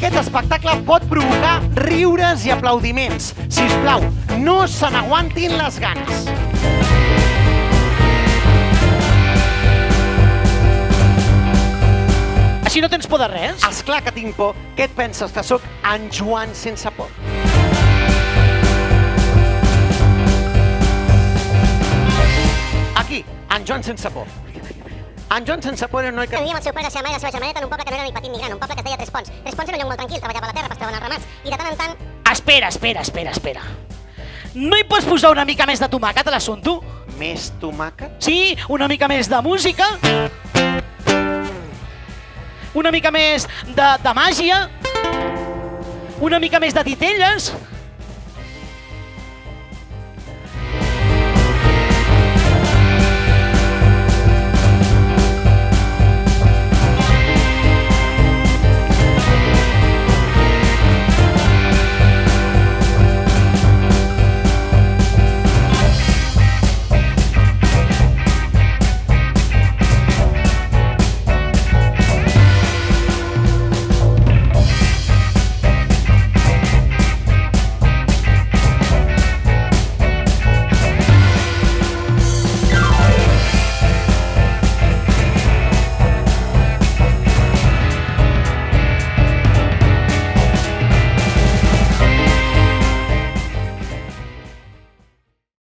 Aquest espectacle pot provocar riures i aplaudiments. Sisplau, no se n'aguantin les ganes. Així no tens por de res? Esclar que tinc por. Què et penses, que sóc en Joan sense por? Aquí, en Joan sense por. En Joan sense por era un noi que... Vivia amb el seu pare, la seva mare i la seva germaneta en un poble que no era ni petit ni gran, un poble que es deia Tres Ponts. Tres Ponts era un lloc molt tranquil, treballava la terra, pescaven els ramats i de tant en tant... Espera. No hi pots posar una mica més de tomàquet a l'assumpte? Més tomàquet? Sí, una mica més de música. Una mica més de màgia. Una mica més de titelles.